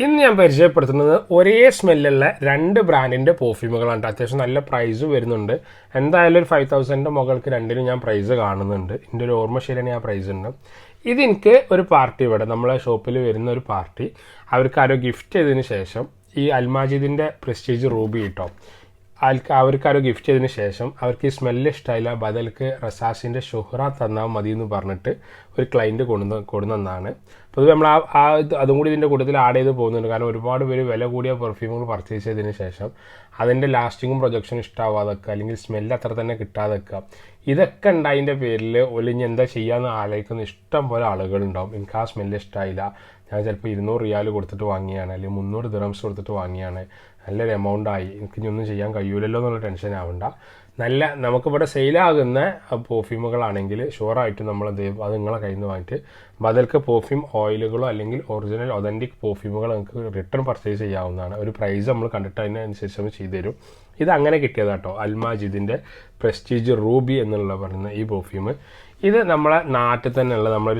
ഇന്ന് ഞാൻ പരിചയപ്പെടുത്തുന്നത് ഒരേ സ്മെല്ലുള്ള രണ്ട് ബ്രാൻഡിൻ്റെ പെർഫ്യൂമുകളാണ്. അത്യാവശ്യം നല്ല പ്രൈസ് വരുന്നുണ്ട്. എന്തായാലും ഒരു 5000 മുകൾക്ക് രണ്ടിനും ഞാൻ പ്രൈസ് കാണുന്നുണ്ട്. എൻ്റെ ഒരു ഓർമ്മ ശരിയാണ് ആ പ്രൈസ് ഉണ്ട്. ഇതെനിക്ക് ഒരു പാർട്ടി ഇവിടെ നമ്മളെ ഷോപ്പിൽ വരുന്ന ഒരു പാർട്ടി അവർക്ക് ആരോ ഗിഫ്റ്റ് ചെയ്തതിന് ശേഷം ഈ അൽമാജിദിൻ്റെ പ്രസ്റ്റീജ് റൂബി കിട്ടും. അവർക്കാരോ ഗിഫ്റ്റ് ചെയ്തതിന് ശേഷം അവർക്ക് ഈ സ്മെല്ല് ഇഷ്ടമായില്ല, ബദൽക്ക് റസാസിൻ്റെ ഷുഹ്റ തന്നാൽ മതി എന്ന് പറഞ്ഞിട്ട് ഒരു ക്ലയൻറ്റ് കൊണ്ടുവന്നതാണ്. പൊതുവെ നമ്മൾ അതും കൂടി ഇതിൻ്റെ കൂട്ടത്തിൽ ആഡ് ചെയ്ത് പോകുന്നുണ്ട്. കാരണം ഒരുപാട് പേര് വില കൂടിയ പെർഫ്യൂമുകൾ പർച്ചേസ് ചെയ്തതിന് ശേഷം അതിൻ്റെ ലാസ്റ്റിങ്ങും പ്രൊജക്ഷനും ഇഷ്ടമാവാതെ വെക്കുക, അല്ലെങ്കിൽ സ്മെല്ല് അത്ര തന്നെ കിട്ടാതെ വെക്കുക, ഇതൊക്കെ ഉണ്ടായതിൻ്റെ പേരിൽ ഒലിഞ്ഞ് എന്താ ചെയ്യാമെന്ന് ആലോചിക്കുന്ന ഇഷ്ടം പോലെ ആളുകളുണ്ടാവും. എനിക്ക് ആ സ്മെല്ല് ഇഷ്ടമായില്ല, ഞാൻ ചിലപ്പോൾ 200 റിയാൽ കൊടുത്തിട്ട് വാങ്ങിയാണ്, അല്ലെങ്കിൽ 300 ദിറംസ് കൊടുത്തിട്ട് വാങ്ങിയാണ്, നല്ലൊരു എമൗണ്ട് ആയി, എനിക്ക് ഇനി ഒന്നും ചെയ്യാൻ കഴിയൂലല്ലോ എന്നുള്ള ടെൻഷൻ ആവണ്ട. നമുക്കിവിടെ സെയിലാകുന്ന പെർഫ്യൂമുകളാണെങ്കിൽ ഷുവറായിട്ടും അത് നിങ്ങളെ കയ്യിൽ നിന്ന് വാങ്ങിയിട്ട് ബദൽക്ക് പെർഫ്യൂം ഓയിലുകളോ അല്ലെങ്കിൽ ഒറിജിനൽ ഒതൻറ്റിക് പെർഫ്യൂമുകൾ നിങ്ങൾക്ക് റിട്ടേൺ പർച്ചേസ് ചെയ്യാവുന്നതാണ്. ഒരു പ്രൈസ് നമ്മൾ കണ്ടിട്ട് അതിനനുസരിച്ച് നമ്മൾ ചെയ്തു തരും. ഇത് അങ്ങനെ കിട്ടിയതാട്ടോ, അൽമാജിദിൻ്റെ പ്രസ്റ്റീജ് റൂബി എന്നുള്ള പറയുന്ന ഈ പെർഫ്യൂം. ഇത് നമ്മളെ നാട്ടിൽ തന്നെയുള്ള നമ്മളെ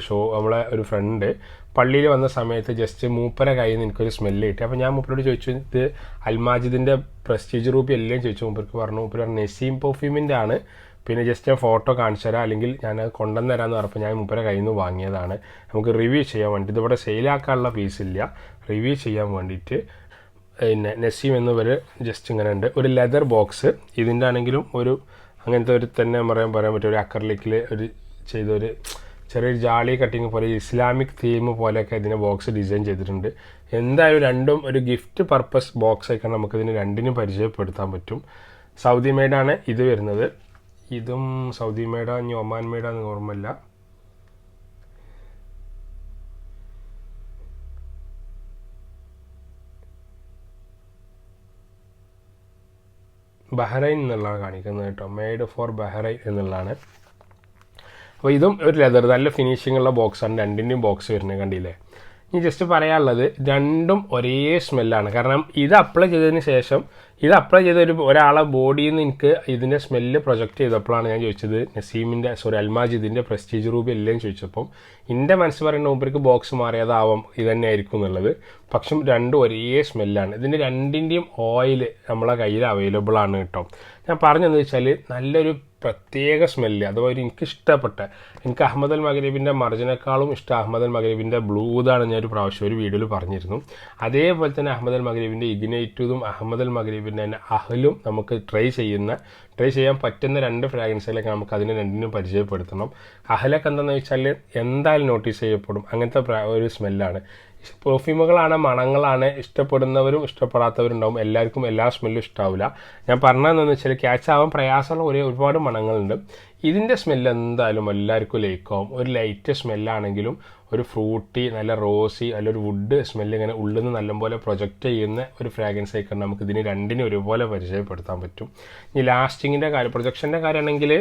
ഒരു ഫ്രണ്ട് പള്ളിയിൽ വന്ന സമയത്ത് ജസ്റ്റ് മൂപ്പര കയ്യിൽ നിന്ന് എനിക്കൊരു സ്മെല്ല് കിട്ടി. അപ്പോൾ ഞാൻ മൂപ്പരോട് ചോദിച്ചു, ഇത് അൽമാജിദിൻ്റെ പ്രസ്റ്റീജ് റൂബി എല്ലാം ചോദിച്ചു. മൂപ്പർക്ക് പറഞ്ഞു നെസീം പെർഫ്യൂമിൻ്റെ ആണ്, പിന്നെ ജസ്റ്റ് ഞാൻ ഫോട്ടോ കാണിച്ചു തരാം, അല്ലെങ്കിൽ ഞാൻ അത് കൊണ്ടുവന്ന് തരാമെന്ന് പറഞ്ഞപ്പോൾ ഞാൻ മൂപ്പര കയ്യിൽ നിന്ന് വാങ്ങിയതാണ്. നമുക്ക് റിവ്യൂ ചെയ്യാൻ വേണ്ടിയിട്ട്, ഇതിവിടെ സെയിലാക്കാനുള്ള പീസില്ല, റിവ്യൂ ചെയ്യാൻ വേണ്ടിയിട്ട് പിന്നെ നെസീം എന്നിവർ ജസ്റ്റ് ഇങ്ങനെ ഉണ്ട്. ഒരു ലെതർ ബോക്സ് ഇതിൻ്റെ ആണെങ്കിലും ഒരു അങ്ങനത്തെ ഒരു തന്നെ പറയാൻ പറ്റും, ഒരു അക്രലിക്കിൽ ചെയ്തൊരു ചെറിയൊരു ജാളി കട്ടിങ് പോലെ ഇസ്ലാമിക് തീം പോലെയൊക്കെ ഇതിനെ ബോക്സ് ഡിസൈൻ ചെയ്തിട്ടുണ്ട്. എന്തായാലും രണ്ടും ഒരു ഗിഫ്റ്റ് പർപ്പസ് ബോക്സ് ആയിക്കാൻ നമുക്കിതിന് രണ്ടിനും പരിചയപ്പെടുത്താൻ പറ്റും. സൗദി മെയ്ഡാണ് ഇത് വരുന്നത്. ഇതും സൗദി മെയ്ഡാ ഇനി ഒമാൻ മെയ്ഡാന്ന് ഓർമ്മയില്ല. ബഹ്റൈൻ എന്നുള്ളതാണ് കാണിക്കുന്നത് കേട്ടോ, മെയ്ഡ് ഫോർ ബഹ്റൈൻ എന്നുള്ളതാണ്. അപ്പോൾ ഇതും ഒരു ലെതർ നല്ല ഫിനിഷിംഗ് ഉള്ള ബോക്സാണ്, രണ്ടിൻ്റെയും ബോക്സ് വരുന്നത് കണ്ടില്ലേ. ഇനി ജസ്റ്റ് പറയാനുള്ളത് രണ്ടും ഒരേ സ്മെല്ലാണ്. കാരണം ഇത് അപ്ലൈ ചെയ്തതിന് ശേഷം അപ്ലൈ ചെയ്ത ഒരാളെ ബോഡിയിൽ നിന്ന് എനിക്ക് ഇതിൻ്റെ സ്മെല്ല് പ്രൊജക്റ്റ് ചെയ്തപ്പോഴാണ് ഞാൻ ചോദിച്ചത് അൽമാജിദിൻ്റെ പ്രസ്റ്റീജ് റൂബി എല്ലാം ചോദിച്ചപ്പം എൻ്റെ മനസ്സ് പറയുന്ന മുമ്പേക്ക് ബോക്സ് മാറിയതാവാം ഇത് തന്നെ ആയിരിക്കും എന്നുള്ളത്. പക്ഷെ രണ്ടും ഒരേ സ്മെല്ലാണ്. ഇതിൻ്റെ രണ്ടിൻ്റെയും ഓയിൽ നമ്മളെ കയ്യിൽ അവൈലബിൾ ആണ് കേട്ടോ. ഞാൻ പറഞ്ഞതെന്ന് വെച്ചാൽ നല്ലൊരു പ്രത്യേക സ്മെല്ല്, അഥവാ എനിക്ക് അഹമ്മദ് അൽ മഗ്രിബിൻ്റെ മർജിനേക്കാളും ഇഷ്ടം അഹമ്മദ് അൽ മഗ്രിബിൻ്റെ ബ്ലൂതാണ്. ഞാനൊരു പ്രാവശ്യം ഒരു വീഡിയോയിൽ പറഞ്ഞിരുന്നു. അതേപോലെ തന്നെ അഹമ്മദ് അൽ മഗ്രിബിൻ്റെ ഇഗ്നൈറ്റും അഹമ്മദ് അൽ മഗ്രിബിൻ്റെ തന്നെ അഹലും നമുക്ക് ട്രൈ ചെയ്യാൻ പറ്റുന്ന രണ്ട് ഫ്രാഗ്രൻസുകളൊക്കെ നമുക്ക് അതിന് രണ്ടിനും പരിചയപ്പെടുത്തണം. അഹലൊക്കെ എന്താണെന്ന് വെച്ചാൽ എന്തായാലും നോട്ടീസ് ചെയ്യപ്പെടും, അങ്ങനത്തെ ഒരു സ്മെല്ലാണ്. പെർഫ്യൂമുകളാണ്, മണങ്ങളാണ്, ഇഷ്ടപ്പെടുന്നവരും ഇഷ്ടപ്പെടാത്തവരും ഉണ്ടാവും. എല്ലാവർക്കും എല്ലാ സ്മെല്ലും ഇഷ്ടാവില്ല. ഞാൻ പറഞ്ഞതെന്ന് വെച്ചാൽ ക്യാച്ച് ആവാൻ പ്രയാസമുള്ള ഒരുപാട് മണങ്ങളുണ്ട്. ഇതിൻ്റെ സ്മെല്ല് എന്തായാലും എല്ലാവർക്കും ലൈക്കാവും. ഒരു ലൈറ്റ് സ്മെല്ലാണെങ്കിലും ഒരു ഫ്രൂട്ടി, നല്ല റോസി, നല്ലൊരു വുഡ് സ്മെല്ല് ഇങ്ങനെ ഉള്ളിൽ നിന്ന് നല്ലപോലെ പ്രൊജക്റ്റ് ചെയ്യുന്ന ഒരു ഫ്രാഗ്രൻസ് ആയിക്കൊണ്ട് നമുക്ക് ഇതിന് രണ്ടിനും ഒരുപോലെ പരിചയപ്പെടുത്താൻ പറ്റും. ഇനി ലാസ്റ്റിങ്ങിൻ്റെ കാര്യം, പ്രൊജക്ഷൻ്റെ കാര്യമാണെങ്കിൽ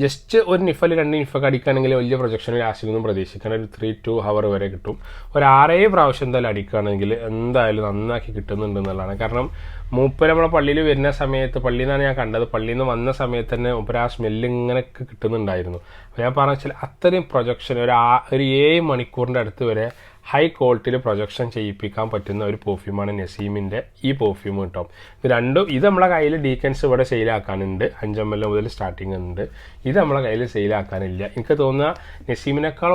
ജസ്റ്റ് ഒരു നിഫൽ 2 നിഫൊക്കെ അടിക്കുകയാണെങ്കിൽ വലിയ പ്രൊജക്ഷൻ ലാസ്റ്റിങ്ങൊന്നും പ്രതീക്ഷിക്കണം. ഒരു 3-2 hour വരെ കിട്ടും. ഒരു 6 പ്രാവശ്യം എന്തായാലും അടിക്കുകയാണെങ്കിൽ എന്തായാലും നന്നാക്കി കിട്ടുന്നുണ്ട് എന്നുള്ളതാണ്. കാരണം മൂപ്പര് നമ്മളെ പള്ളിയിൽ വരുന്ന സമയത്ത്, പള്ളിയിൽ നിന്നാണ് ഞാൻ കണ്ടത്, പള്ളിയിൽ നിന്ന് വന്ന സമയത്ത് തന്നെ മൂപ്പര് ആ സ്മെല്ല് ഇങ്ങനെയൊക്കെ കിട്ടുന്നുണ്ടായിരുന്നു. അപ്പോൾ ഞാൻ പറഞ്ഞ വെച്ചാൽ അത്രയും പ്രൊജക്ഷൻ ഒരു 7 മണിക്കൂറിൻ്റെ അടുത്ത് വരെ ഹൈ ക്വാളിറ്റിയിൽ പ്രൊജക്ഷൻ ചെയ്യിപ്പിക്കാൻ പറ്റുന്ന ഒരു പെർഫ്യൂമാണ് നെസീമിൻ്റെ ഈ പെർഫ്യൂം കേട്ടോ. ഇത് നമ്മളെ കയ്യിൽ ഡീക്കൻസ് ഇവിടെ സെയിലാക്കാനുണ്ട്, 5 ml മുതൽ സ്റ്റാർട്ടിങ് ഉണ്ട്. ഇത് നമ്മളെ കയ്യിൽ സെയിലാക്കാനില്ല. എനിക്ക് തോന്നുക നെസീമിനേക്കാൾ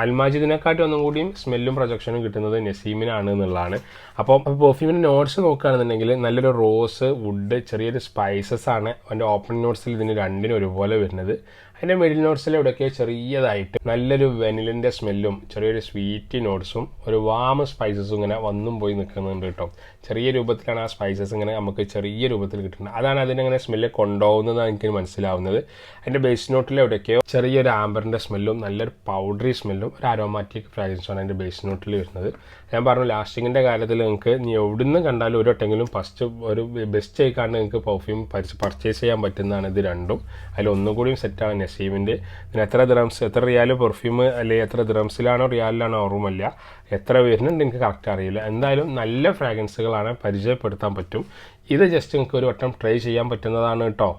അൽമാജിദിനെക്കാട്ടും ഒന്നും കൂടിയും സ്മെല്ലും പ്രൊജക്ഷനും കിട്ടുന്നത് നെസീമിനാണ് എന്നുള്ളതാണ്. അപ്പോൾ പെർഫ്യൂമിൻ്റെ നോട്ട്സ് നോക്കുകയാണെന്നുണ്ടെങ്കിൽ നല്ലൊരു റോസ്, വുഡ്, ചെറിയൊരു സ്പൈസസ് ആണ് അതിൻ്റെ ഓപ്പണിംഗ് നോട്ട്സിൽ ഇതിന് രണ്ടിനും ഒരുപോലെ വരുന്നത്. അതിൻ്റെ മിഡിൽ നോട്ട്സിൽ ഇവിടെയൊക്കെ ചെറിയതായിട്ട് നല്ലൊരു വെനിലിൻ്റെ സ്മെല്ലും ചെറിയൊരു സ്വീറ്റ് നോട്ട്സും ഒരു വാം സ്പൈസസും ഇങ്ങനെ വന്നും പോയി നിൽക്കുന്നുണ്ട് കേട്ടോ. ചെറിയ രൂപത്തിലാണ് ആ സ്പൈസസ് ഇങ്ങനെ നമുക്ക് ചെറിയ രൂപത്തിൽ കിട്ടുന്നത്. അതാണ് അതിനങ്ങനെ സ്മെല്ല് കൊണ്ടുപോകുന്നതാണ് എനിക്ക് മനസ്സിലാവുന്നത്. അതിൻ്റെ ബേസ് നോട്ടിൽ എവിടെയൊക്കെയോ ചെറിയൊരു ആംബറിൻ്റെ സ്മെല്ലും നല്ലൊരു പൗഡറി സ്മെല്ലും ഒരു അരോമാറ്റിക് ഫ്രാഗ്രൻസുമാണ് അതിൻ്റെ ബേസ് നോട്ടിൽ വരുന്നത്. ഞാൻ പറഞ്ഞു ലാസ്റ്റിങ്ങിൻ്റെ കാര്യത്തിൽ നിങ്ങൾക്ക് നീ എവിടുന്ന് കണ്ടാലും ഒരു വട്ടെങ്കിലും ഫസ്റ്റ് ഒരു ബെസ്റ്റ് ആയിക്കാണ്ട് നിങ്ങൾക്ക് പെർഫ്യൂം പർച്ചേസ് ചെയ്യാൻ പറ്റുന്നതാണ് ഇത് രണ്ടും. അതിലൊന്നുകൂടിയും സെറ്റാണ് നെസീമിൻ്റെ. ഇതിന് എത്ര റിയാൽ പെർഫ്യൂം അല്ലെങ്കിൽ എത്ര ദിറംസിലാണോ റിയാലിലാണോ ഓർമ്മയില്ല, എത്ര വരുന്നുണ്ട് എനിക്ക് കറക്റ്റ് അറിയില്ല. എന്തായാലും നല്ല ഫ്രാഗ്രൻസുകളാണ്, പരിചയപ്പെടുത്താൻ പറ്റും. ഇത് ജസ്റ്റ് നിങ്ങൾക്ക് ഒരു വട്ടം ട്രൈ ചെയ്യാൻ പറ്റുന്നതാണ് കേട്ടോ.